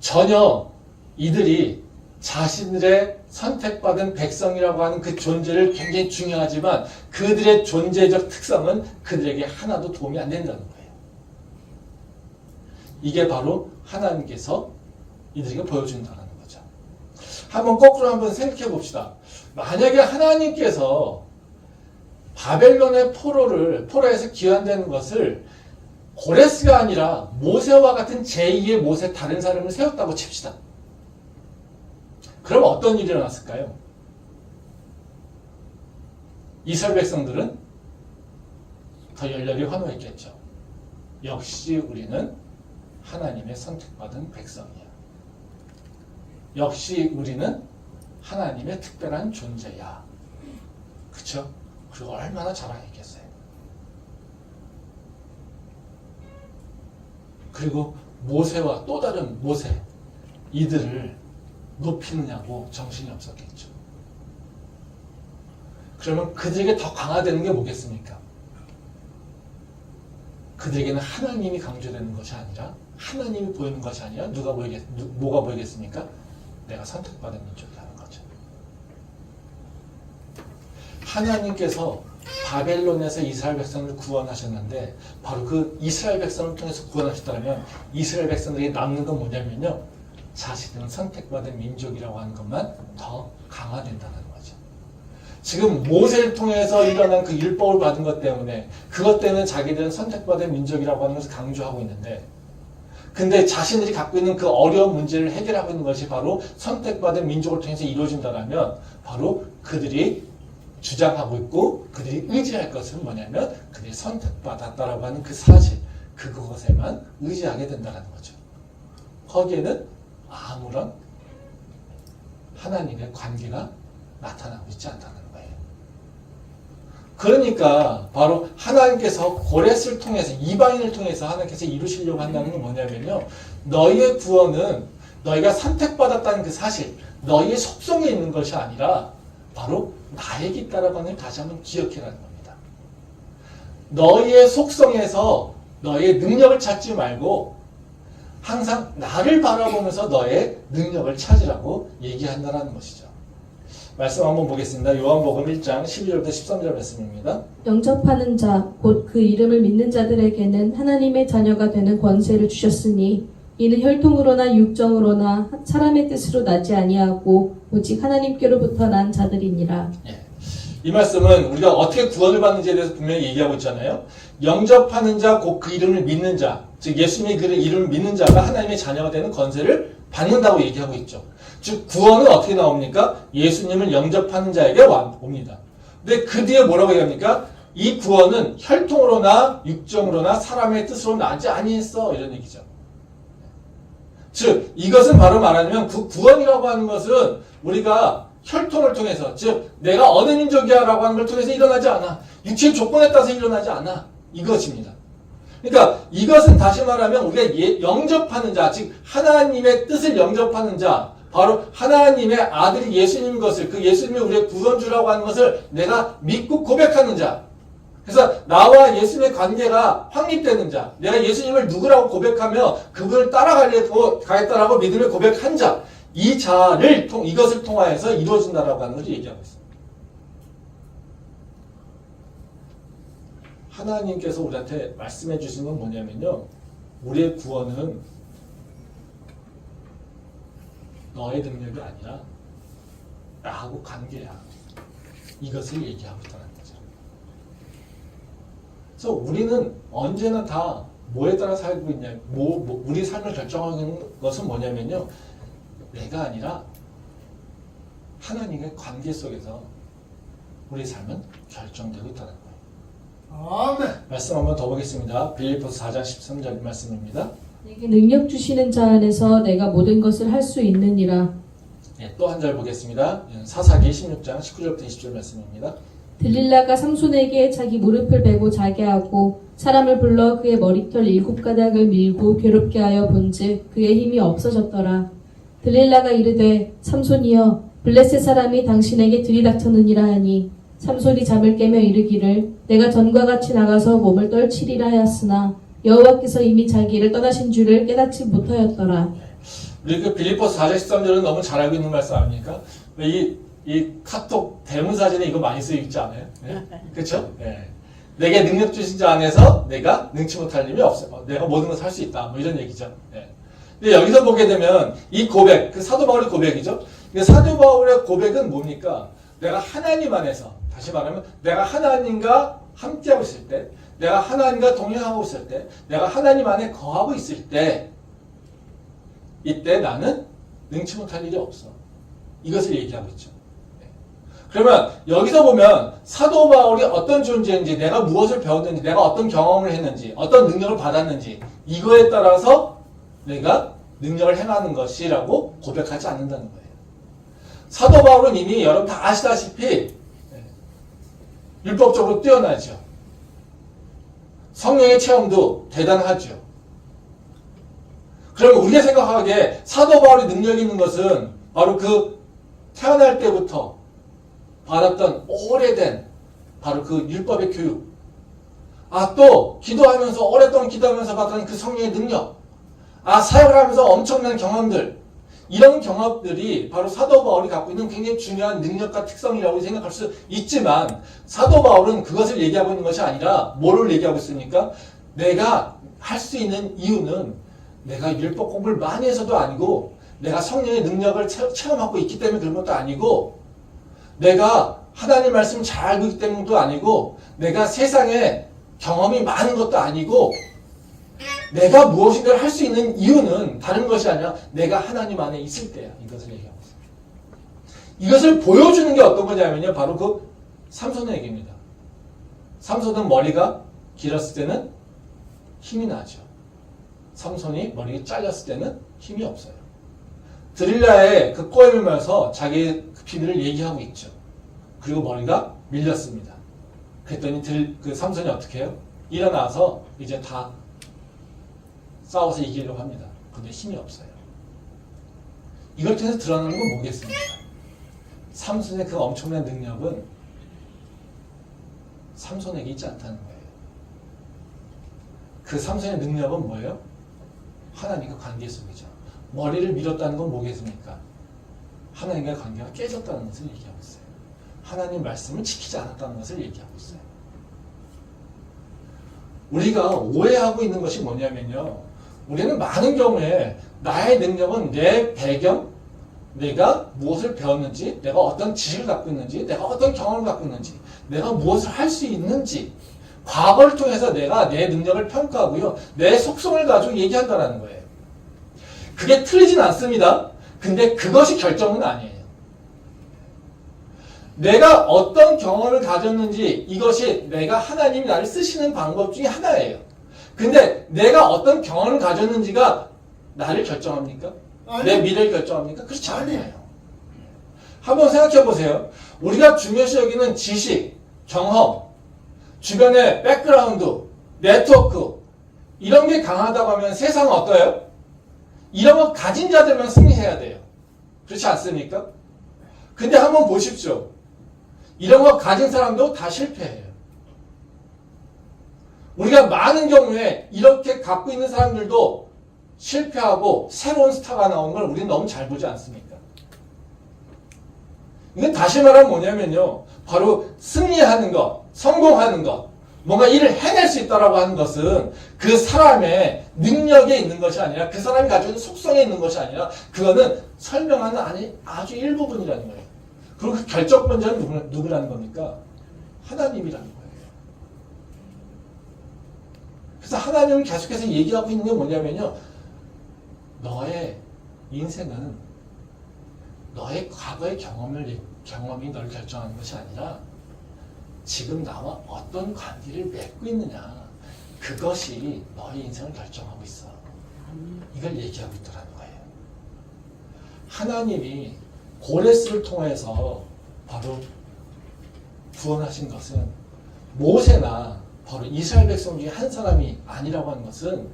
전혀 이들이 자신들의 선택받은 백성이라고 하는 그 존재를 굉장히 중요하지만 그들의 존재적 특성은 그들에게 하나도 도움이 안 된다는 거예요. 이게 바로 하나님께서 이들에게 보여준다는 거죠. 한번 거꾸로 한번 생각해 봅시다. 만약에 하나님께서 바벨론의 포로에서 귀환되는 것을 고레스가 아니라 모세와 같은 제2의 모세 다른 사람을 세웠다고 칩시다. 그럼 어떤 일이 일어났을까요? 이스라엘 백성들은 더 열렬히 환호했겠죠. 역시 우리는 하나님의 선택받은 백성이야. 역시 우리는 하나님의 특별한 존재야. 그쵸? 그리고 얼마나 자랑했겠어요. 그리고 모세와 또 다른 모세, 이들을 높이느냐고 정신이 없었겠죠. 그러면 그들에게 더 강화되는 게 뭐겠습니까? 그들에게는 하나님이 강조되는 것이 아니라 하나님이 보이는 것이 아니라 뭐가 보이겠습니까? 내가 선택받은 민족이라는 거죠. 하나님께서 바벨론에서 이스라엘 백성을 구원하셨는데 바로 그 이스라엘 백성을 통해서 구원하셨다면 이스라엘 백성들에게 남는 건 뭐냐면요. 자신들은 선택받은 민족이라고 하는 것만 더 강화된다는 거죠. 지금 모세를 통해서 일어난 그 율법을 받은 것 때문에 그것 때문에 자기들은 선택받은 민족이라고 하는 것을 강조하고 있는데 근데 자신들이 갖고 있는 그 어려운 문제를 해결하고 있는 것이 바로 선택받은 민족을 통해서 이루어진다면 바로 그들이 주장하고 있고 그들이 의지할 것은 뭐냐면 그들이 선택받았다라고 하는 그 사실 그것에만 의지하게 된다는 거죠. 거기에는 아무런 하나님의 관계가 나타나고 있지 않다는 거예요. 그러니까 바로 하나님께서 고레스를 통해서 이방인을 통해서 하나님께서 이루시려고 한다는 건 뭐냐면요. 너희의 구원은 너희가 선택받았다는 그 사실 너희의 속성에 있는 것이 아니라 바로 나에게 있다라고 하는 걸 다시 한번 기억해라는 겁니다. 너희의 속성에서 너희의 능력을 찾지 말고 항상 나를 바라보면서 너의 능력을 찾으라고 얘기한다는 것이죠. 말씀 한번 보겠습니다. 요한복음 1장 12절부터 13절 말씀입니다. 영접하는 자, 곧 그 이름을 믿는 자들에게는 하나님의 자녀가 되는 권세를 주셨으니 이는 혈통으로나 육정으로나 사람의 뜻으로 나지 아니하고 오직 하나님께로부터 난 자들이니라. 예. 이 말씀은 우리가 어떻게 구원을 받는지에 대해서 분명히 얘기하고 있잖아요. 영접하는 자, 곧 그 이름을 믿는 자, 즉 예수님의 그 이름을 믿는 자가 하나님의 자녀가 되는 권세를 받는다고 얘기하고 있죠. 즉 구원은 어떻게 나옵니까? 예수님을 영접하는 자에게 옵니다. 근데 그 뒤에 뭐라고 얘기합니까? 이 구원은 혈통으로나 육정으로나 사람의 뜻으로 나지 아니했어 이런 얘기죠. 즉 이것은 바로 말하자면 그 구원이라고 하는 것은 우리가 혈통을 통해서 즉 내가 어느 민족이야 라고 하는 걸 통해서 일어나지 않아. 육체의 조건에 따라서 일어나지 않아. 이것입니다. 그러니까 이것은 다시 말하면 우리가 영접하는 자, 즉 하나님의 뜻을 영접하는 자, 바로 하나님의 아들이 예수님인 것을, 그 예수님이 우리의 구원주라고 하는 것을 내가 믿고 고백하는 자. 그래서 나와 예수님의 관계가 확립되는 자, 내가 예수님을 누구라고 고백하며 그분을 따라가겠다라고 믿음을 고백한 자, 이 자를 이것을 통하여서 이루어진다라고 하는 것을 얘기하고 있습니다. 하나님께서 우리한테 말씀해 주신 건 뭐냐면요. 우리의 구원은 너의 능력이 아니라 나하고 관계야. 이것을 얘기하고 있다는 거죠. 그래서 우리는 언제나 다 뭐에 따라 살고 있냐, 우리 삶을 결정하는 것은 뭐냐면요. 내가 아니라 하나님의 관계 속에서 우리 삶은 결정되고 있다는 거예요. 아멘. 말씀 한번 더 보겠습니다. 빌립보서 4장 13절 말씀입니다. 내게 능력 주시는 자 안에서 내가 모든 것을 할 수 있느니라. 네, 또 한 절 보겠습니다. 사사기 16장 19절부터 20절 말씀입니다. 들릴라가 삼손에게 자기 무릎을 베고 자게 하고 사람을 불러 그의 머리털 7가닥을 밀고 괴롭게 하여 본즉 그의 힘이 없어졌더라. 들릴라가 이르되 삼손이여 블레셋 사람이 당신에게 들이닥쳤느니라 하니 삼손이 잠을 깨며 이르기를 내가 전과 같이 나가서 몸을 떨치리라 하였으나 여호와께서 이미 자기를 떠나신 줄을 깨닫지 못하였더라. 우리 그 빌립보서 4장 13절은 너무 잘 알고 있는 말씀 아닙니까? 이 카톡 대문 사진에 이거 많이 쓰여 있지 않아요? 네? 그렇죠? 네. 내게 능력 주신 자 안에서 내가 능치 못할 일이 없어요. 내가 모든 것을 할 수 있다. 뭐 이런 얘기죠. 네. 근데 여기서 보게 되면 이 고백, 그 사도 바울의 고백이죠. 사도 바울의 고백은 뭡니까? 내가 하나님 안에서, 다시 말하면 내가 하나님과 함께하고 있을 때, 내가 하나님과 동행하고 있을 때, 내가 하나님 안에 거하고 있을 때, 이때 나는 능치 못할 일이 없어. 이것을 얘기하고 있죠. 그러면 여기서 보면 사도 바울이 어떤 존재인지, 내가 무엇을 배웠는지, 내가 어떤 경험을 했는지, 어떤 능력을 받았는지, 이거에 따라서 내가 능력을 행하는 것이라고 고백하지 않는다는 거예요. 사도 바울은 이미 여러분 다 아시다시피 율법적으로 뛰어나죠. 성령의 체험도 대단하죠. 그러면 우리가 생각하기에 사도 바울이 능력이 있는 것은 바로 그 태어날 때부터 받았던 오래된 바로 그 율법의 교육. 또 기도하면서 오랫동안 기도하면서 받은 그 성령의 능력. 사역을 하면서 엄청난 경험들. 이런 경험들이 바로 사도 바울이 갖고 있는 굉장히 중요한 능력과 특성이라고 생각할 수 있지만 사도 바울은 그것을 얘기하고 있는 것이 아니라 뭐를 얘기하고 있습니까? 내가 할 수 있는 이유는 내가 율법 공부를 많이 해서도 아니고 내가 성령의 능력을 체험하고 있기 때문에 그런 것도 아니고 내가 하나님 말씀을 잘 알고 있기 때문도 아니고 내가 세상에 경험이 많은 것도 아니고 내가 무엇인가를 할 수 있는 이유는 다른 것이 아니라 내가 하나님 안에 있을 때야. 이것을 얘기하고 있습니다. 이것을 보여주는 게 어떤 거냐면요. 바로 그 삼손의 얘기입니다. 삼손은 머리가 길었을 때는 힘이 나죠. 삼손이 머리가 잘렸을 때는 힘이 없어요. 드릴라의 그 꼬임을 말서 자기의 그 비밀을 얘기하고 있죠. 그리고 머리가 밀렸습니다. 그랬더니 그 삼손이 어떻게 해요? 일어나서 이제 다 싸워서 이기려고 합니다. 근데 힘이 없어요. 이걸 통해서 드러나는 건 뭐겠습니까? 삼손의 그 엄청난 능력은 삼손에게 있지 않다는 거예요. 그 삼손의 능력은 뭐예요? 하나님과 관계 속이죠. 머리를 밀었다는 건 뭐겠습니까? 하나님과 관계가 깨졌다는 것을 얘기하고 있어요. 하나님 말씀을 지키지 않았다는 것을 얘기하고 있어요. 우리가 오해하고 있는 것이 뭐냐면요. 우리는 많은 경우에 나의 능력은 내 배경, 내가 무엇을 배웠는지, 내가 어떤 지식을 갖고 있는지, 내가 어떤 경험을 갖고 있는지, 내가 무엇을 할 수 있는지, 과거를 통해서 내가 내 능력을 평가하고요. 내 속성을 가지고 얘기한다는 거예요. 그게 틀리진 않습니다. 근데 그것이 결정은 아니에요. 내가 어떤 경험을 가졌는지 이것이 내가 하나님이 나를 쓰시는 방법 중에 하나예요. 근데 내가 어떤 경험을 가졌는지가 나를 결정합니까? 내 미래를 결정합니까? 그렇지 않아요. 한번 생각해 보세요. 우리가 중요시 여기는 지식, 경험, 주변의 백그라운드, 네트워크 이런 게 강하다고 하면 세상은 어때요? 이런 거 가진 자들만 승리해야 돼요. 그렇지 않습니까? 근데 한번 보십시오. 이런 거 가진 사람도 다 실패해요. 우리가 많은 경우에 이렇게 갖고 있는 사람들도 실패하고 새로운 스타가 나온 걸 우리는 너무 잘 보지 않습니까? 이건 다시 말하면 뭐냐면요. 바로 승리하는 것, 성공하는 것, 뭔가 일을 해낼 수 있다라고 하는 것은 그 사람의 능력에 있는 것이 아니라 그 사람이 가지고 있는 속성에 있는 것이 아니라 그거는 설명하는 아주 일부분이라는 거예요. 그리고 그 결정권자는 누구라는 겁니까? 하나님이라는 거예요. 그래서 하나님은 계속해서 얘기하고 있는 게 뭐냐면요. 너의 인생은 너의 과거의 경험이 너를 결정하는 것이 아니라 지금 나와 어떤 관계를 맺고 있느냐, 그것이 너의 인생을 결정하고 있어. 이걸 얘기하고 있더라는 거예요. 하나님이 고레스를 통해서 바로 구원하신 것은 모세나 바로 이스라엘 백성 중에 한 사람이 아니라고 하는 것은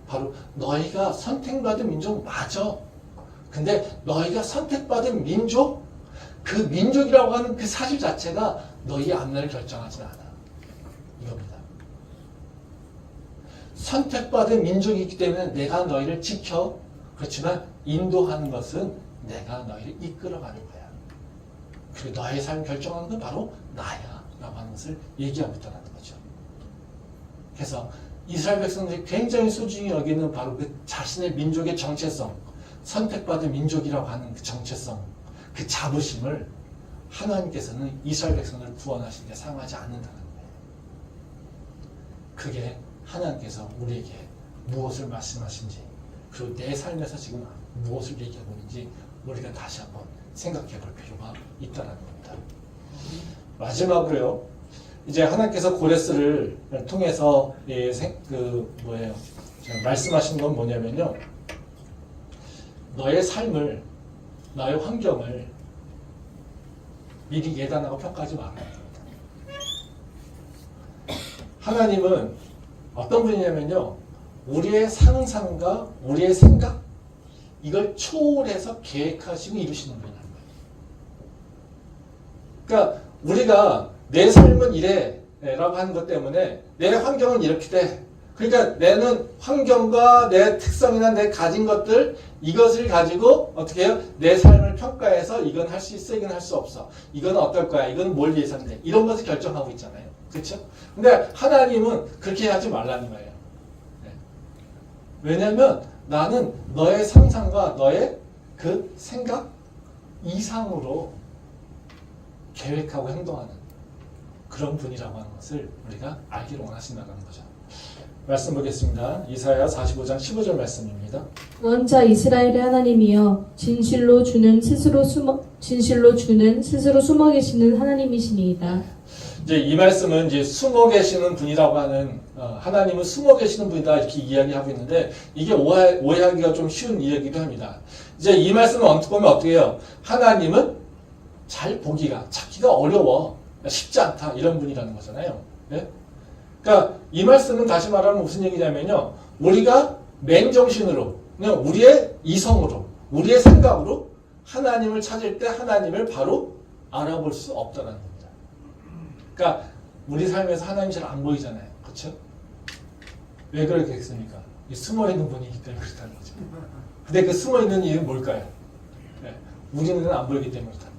바로 너희가 선택받은 민족 맞아. 근데 너희가 선택받은 민족, 그 민족이라고 하는 그 사실 자체가 너희의 앞날을 결정하지 않아. 이겁니다. 선택받은 민족이 있기 때문에 내가 너희를 지켜. 그렇지만 인도하는 것은 내가 너희를 이끌어가는 거야. 그리고 너의 삶을 결정하는 건 바로 나야. 라고 하는 것을 얘기하고 있다는 거죠. 그래서 이스라엘 백성들이 굉장히 소중히 여기는 바로 그 자신의 민족의 정체성, 선택받은 민족이라고 하는 그 정체성, 그 자부심을 하나님께서는 이스라엘 백성을 구원하실 때 사용하지 않는다는 거예요. 그게 하나님께서 우리에게 무엇을 말씀하신지, 그리고 내 삶에서 지금 무엇을 얘기하고 있는지 우리가 다시 한번 생각해 볼 필요가 있다는 겁니다. 마지막으로요, 이제 하나님께서 고레스를 통해서 말씀하신 건 뭐냐면요, 너의 삶을, 너의 환경을 미리 예단하고 평가하지 말아야 됩니다. 하나님은 어떤 분이냐면요, 우리의 상상과 우리의 생각, 이걸 초월해서 계획하시고 이루시는 분이라는 거예요. 그러니까 우리가 내 삶은 이래 라고 하는 것 때문에 내 환경은 이렇게 돼. 그러니까 내는 환경과 내 특성이나 내 가진 것들, 이것을 가지고 어떻게 해요? 내 삶을 평가해서 이건 할 수 있어, 이건 할 수 없어. 이건 어떨 거야, 이건 뭘 예상돼. 이런 것을 결정하고 있잖아요. 그렇죠? 근데 하나님은 그렇게 하지 말라는 거예요. 네. 왜냐하면 나는 너의 상상과 너의 그 생각 이상으로 계획하고 행동하는 그런 분이라고 하는 것을 우리가 알기를 원하신다는 거죠. 말씀 보겠습니다. 이사야 45장 15절 말씀입니다. 구원자 이스라엘의 하나님이여 진실로 주는 스스로 숨어 계시는 하나님이시니이다. 이제 이 말씀은 이제 숨어 계시는 분이라고 하는 하나님은 숨어 계시는 분이다 이렇게 이야기하고 있는데 이게 오해하기가 좀 쉬운 이야기도 합니다. 이제 이 말씀을 언뜻 보면 어떻게 해요? 하나님은 잘 보기가 찾기가 어려워 쉽지 않다 이런 분이라는 거잖아요. 네? 그러니까 이 말씀은 다시 말하면 무슨 얘기냐면요, 우리가 맨정신으로 그냥 우리의 이성으로 우리의 생각으로 하나님을 찾을 때 하나님을 바로 알아볼 수 없다는 겁니다. 그러니까 우리 삶에서 하나님이 잘 안 보이잖아요. 그렇죠? 왜 그렇겠습니까? 숨어 있는 분이기 때문에 그렇다는 거죠. 근데 그 숨어 있는 이유는 뭘까요? 네, 우리는 안 보이기 때문에 그렇다는 거예요.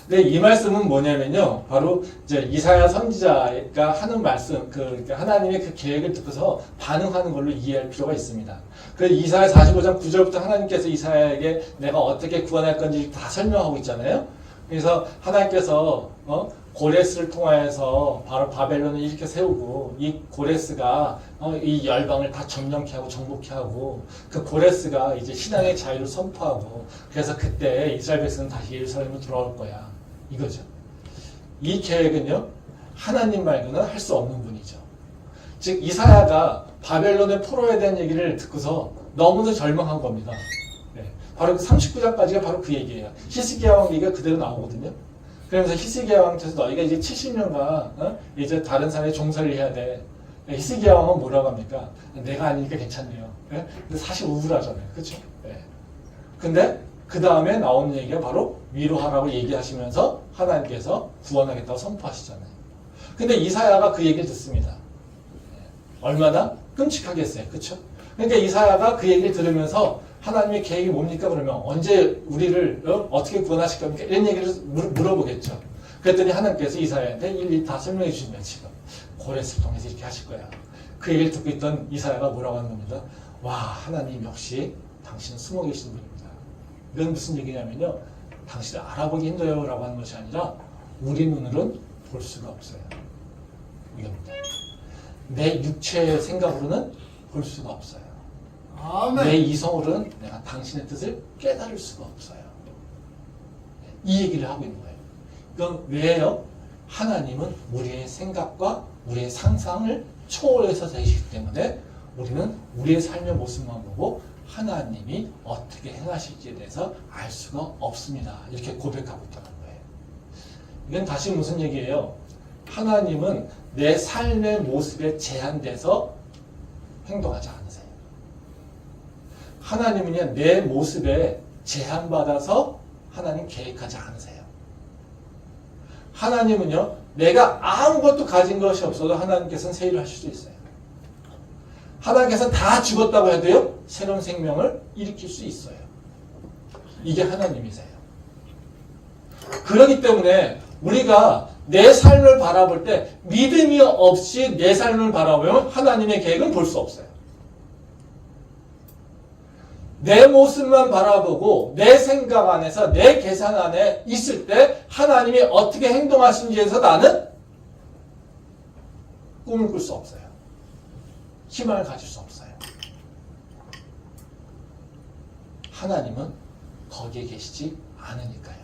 근데 이 말씀은 뭐냐면요, 바로 이제 이사야 선지자가 하는 말씀, 그러니까 하나님의 그 계획을 듣고서 반응하는 걸로 이해할 필요가 있습니다. 그 이사야 45장 9절부터 하나님께서 이사야에게 내가 어떻게 구원할 건지 다 설명하고 있잖아요. 그래서 하나님께서 고레스를 통하여서 바로 바벨론을 이렇게 세우고 이 고레스가 이 열방을 다 점령케 하고 정복케 하고 그 고레스가 이제 신앙의 자유를 선포하고 그래서 그때 이스라엘 백성은 다시 예루살렘으로 돌아올 거야 이거죠. 이 계획은요 하나님 말고는 할 수 없는 분이죠. 즉 이사야가 바벨론의 포로에 대한 얘기를 듣고서 너무도 절망한 겁니다. 네. 바로 39장까지가 바로 그 얘기예요. 히스기야 왕 얘기가 그대로 나오거든요. 그러면서 히스기야 왕한테서 너희가 이제 70년간 이제 다른 사람에 종살이를 해야 돼. 히스기야 왕은 뭐라고 합니까? 내가 아니니까 괜찮네요. 네? 근데 사실 우울하잖아요. 그렇죠? 네. 근데 그 다음에 나오는 얘기가 바로 위로하라고 얘기하시면서 하나님께서 구원하겠다고 선포하시잖아요. 근데 이사야가 그 얘기를 듣습니다. 네. 얼마나 끔찍하겠어요. 그렇죠? 그러니까 이사야가 그 얘기를 들으면서 하나님의 계획이 뭡니까? 그러면 언제 우리를 어떻게 구원하실 겁니까? 이런 얘기를 물어보겠죠. 그랬더니 하나님께서 이사야한테 일일이 다 설명해 주신다. 지금 고레스를 통해서 이렇게 하실 거야. 그 얘기를 듣고 있던 이사야가 뭐라고 하는 겁니다. 와, 하나님 역시 당신은 숨어 계신 분입니다. 이건 무슨 얘기냐면요. 당신을 알아보기 힘들어요 라고 하는 것이 아니라 우리 눈으로는 볼 수가 없어요. 이겁니다. 내 육체의 생각으로는 볼 수가 없어요. 내 이성으로는 내가 당신의 뜻을 깨달을 수가 없어요. 이 얘기를 하고 있는 거예요. 그건 왜요? 하나님은 우리의 생각과 우리의 상상을 초월해서 되시기 때문에 우리는 우리의 삶의 모습만 보고 하나님이 어떻게 행하실지에 대해서 알 수가 없습니다. 이렇게 고백하고 있다는 거예요. 이건 다시 무슨 얘기예요? 하나님은 내 삶의 모습에 제한돼서 행동하지 않으세요. 하나님은요, 내 모습에 제한받아서 하나님 계획하지 않으세요. 하나님은요, 내가 아무것도 가진 것이 없어도 하나님께서는 새 일을 하실 수 있어요. 하나님께서는 다 죽었다고 해도요, 새로운 생명을 일으킬 수 있어요. 이게 하나님이세요. 그렇기 때문에 우리가 내 삶을 바라볼 때 믿음이 없이 내 삶을 바라보면 하나님의 계획은 볼 수 없어요. 내 모습만 바라보고 내 생각 안에서 내 계산 안에 있을 때 하나님이 어떻게 행동하신지에서 나는 꿈을 꿀 수 없어요. 희망을 가질 수 없어요. 하나님은 거기에 계시지 않으니까요.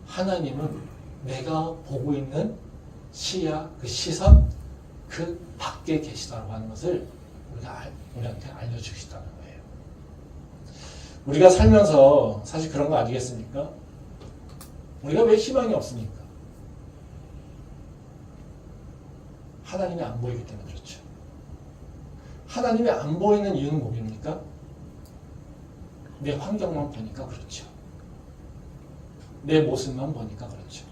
하나님은 내가 보고 있는 시야, 그 시선, 그 밖에 계시다고 하는 것을 우리한테 알려주시다는 거예요. 우리가 살면서 사실 그런 거 아니겠습니까? 우리가 왜 희망이 없습니까? 하나님이 안 보이기 때문에 그렇죠. 하나님이 안 보이는 이유는 뭡니까? 내 환경만 보니까 그렇죠. 내 모습만 보니까 그렇죠.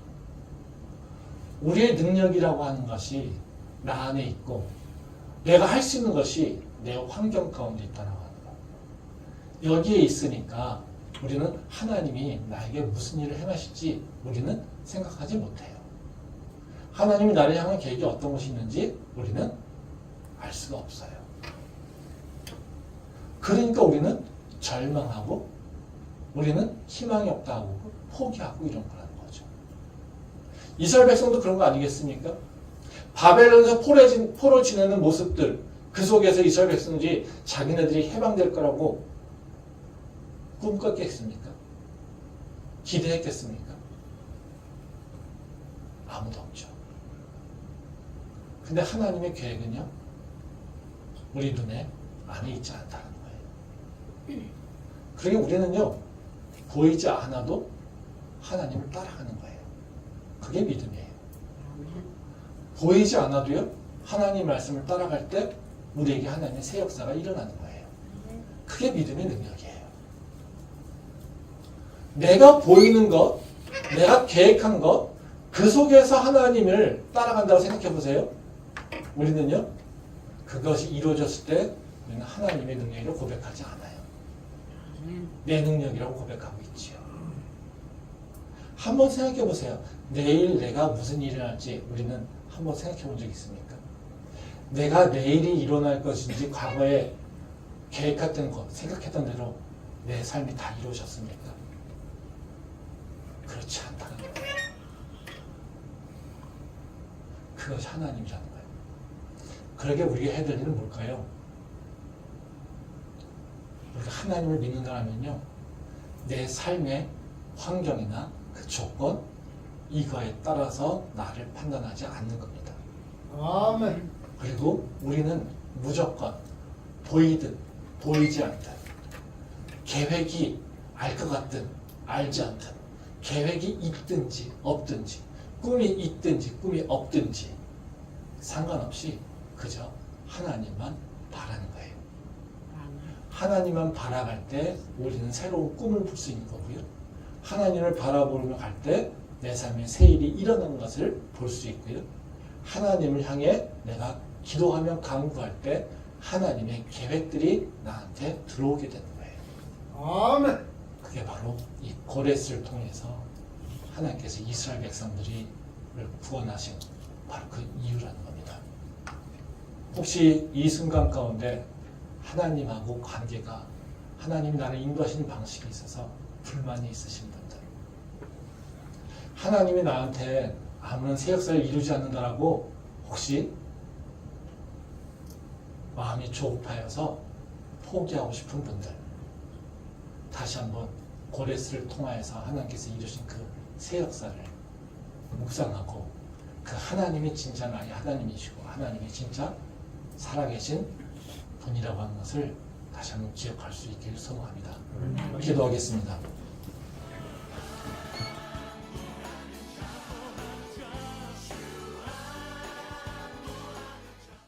우리의 능력이라고 하는 것이 나 안에 있고 내가 할 수 있는 것이 내 환경 가운데 있다는 거예요. 여기에 있으니까 우리는 하나님이 나에게 무슨 일을 행하실지 우리는 생각하지 못해요. 하나님이 나를 향한 계획이 어떤 것이 있는지 우리는 알 수가 없어요. 그러니까 우리는 절망하고 우리는 희망이 없다고 포기하고 이런 거라는 거죠. 이스라엘 백성도 그런 거 아니겠습니까? 바벨론에서 포로 지내는 모습들, 그 속에서 이스라엘 백성들이 자기네들이 해방될 거라고 꿈꿨겠습니까? 기대했겠습니까? 아무도 없죠. 근데 하나님의 계획은요, 우리 눈에 안에 있지 않다는 거예요. 그러니까 우리는요, 보이지 않아도 하나님을 따라가는 거예요. 그게 믿음이에요. 보이지 않아도요, 하나님 말씀을 따라갈 때 우리에게 하나님의 새 역사가 일어나는 거예요. 그게 믿음의 능력이에요. 내가 보이는 것, 내가 계획한 것, 그 속에서 하나님을 따라간다고 생각해 보세요. 우리는요, 그것이 이루어졌을 때 우리는 하나님의 능력이라고 고백하지 않아요. 내 능력이라고 고백하고 있지요. 한번 생각해 보세요. 내일 내가 무슨 일을 할지 우리는 한번 생각해 본 적 있습니까? 내가 내일이 일어날 것인지 과거에 계획했던 것, 생각했던 대로 내 삶이 다 이루어졌습니까? 그렇지 않다는 거예요. 그것이 하나님이라는 거예요. 그러게 우리가 해야 될 일은 뭘까요? 우리가 하나님을 믿는다면요, 내 삶의 환경이나 그 조건, 이거에 따라서 나를 판단하지 않는 겁니다. 아멘. 그리고 우리는 무조건 보이든 보이지 않든, 계획이 알 것 같든 알지 않든, 계획이 있든지 없든지, 꿈이 있든지 꿈이 없든지 상관없이 그저 하나님만 바라는 거예요. 하나님만 바라갈 때 우리는 새로운 꿈을 볼 수 있는 거고요. 하나님을 바라보며 갈 때 내 삶에 새 일이 일어나는 것을 볼 수 있고요. 하나님을 향해 내가 기도하며 간구할 때 하나님의 계획들이 나한테 들어오게 되는 거예요. 아멘. 그게 바로 이 고레스를 통해서 하나님께서 이스라엘 백성들이 구원하신 바로 그 이유라는 겁니다. 혹시 이 순간 가운데 하나님하고 관계가 하나님이 나를 인도하시는 방식에 있어서 불만이 있으신 분들, 하나님이 나한테 아무런 새 역사를 이루지 않는다라고 혹시 마음이 조급하여서 포기하고 싶은 분들, 다시 한번 고레스를 통하여서 하나님께서 이루신 그 새 역사를 묵상하고 그 하나님이 진짜 나의 하나님이시고 하나님이 진짜 살아계신 분이라고 하는 것을 다시 한번 기억할 수 있기를 소망합니다. 기도하겠습니다.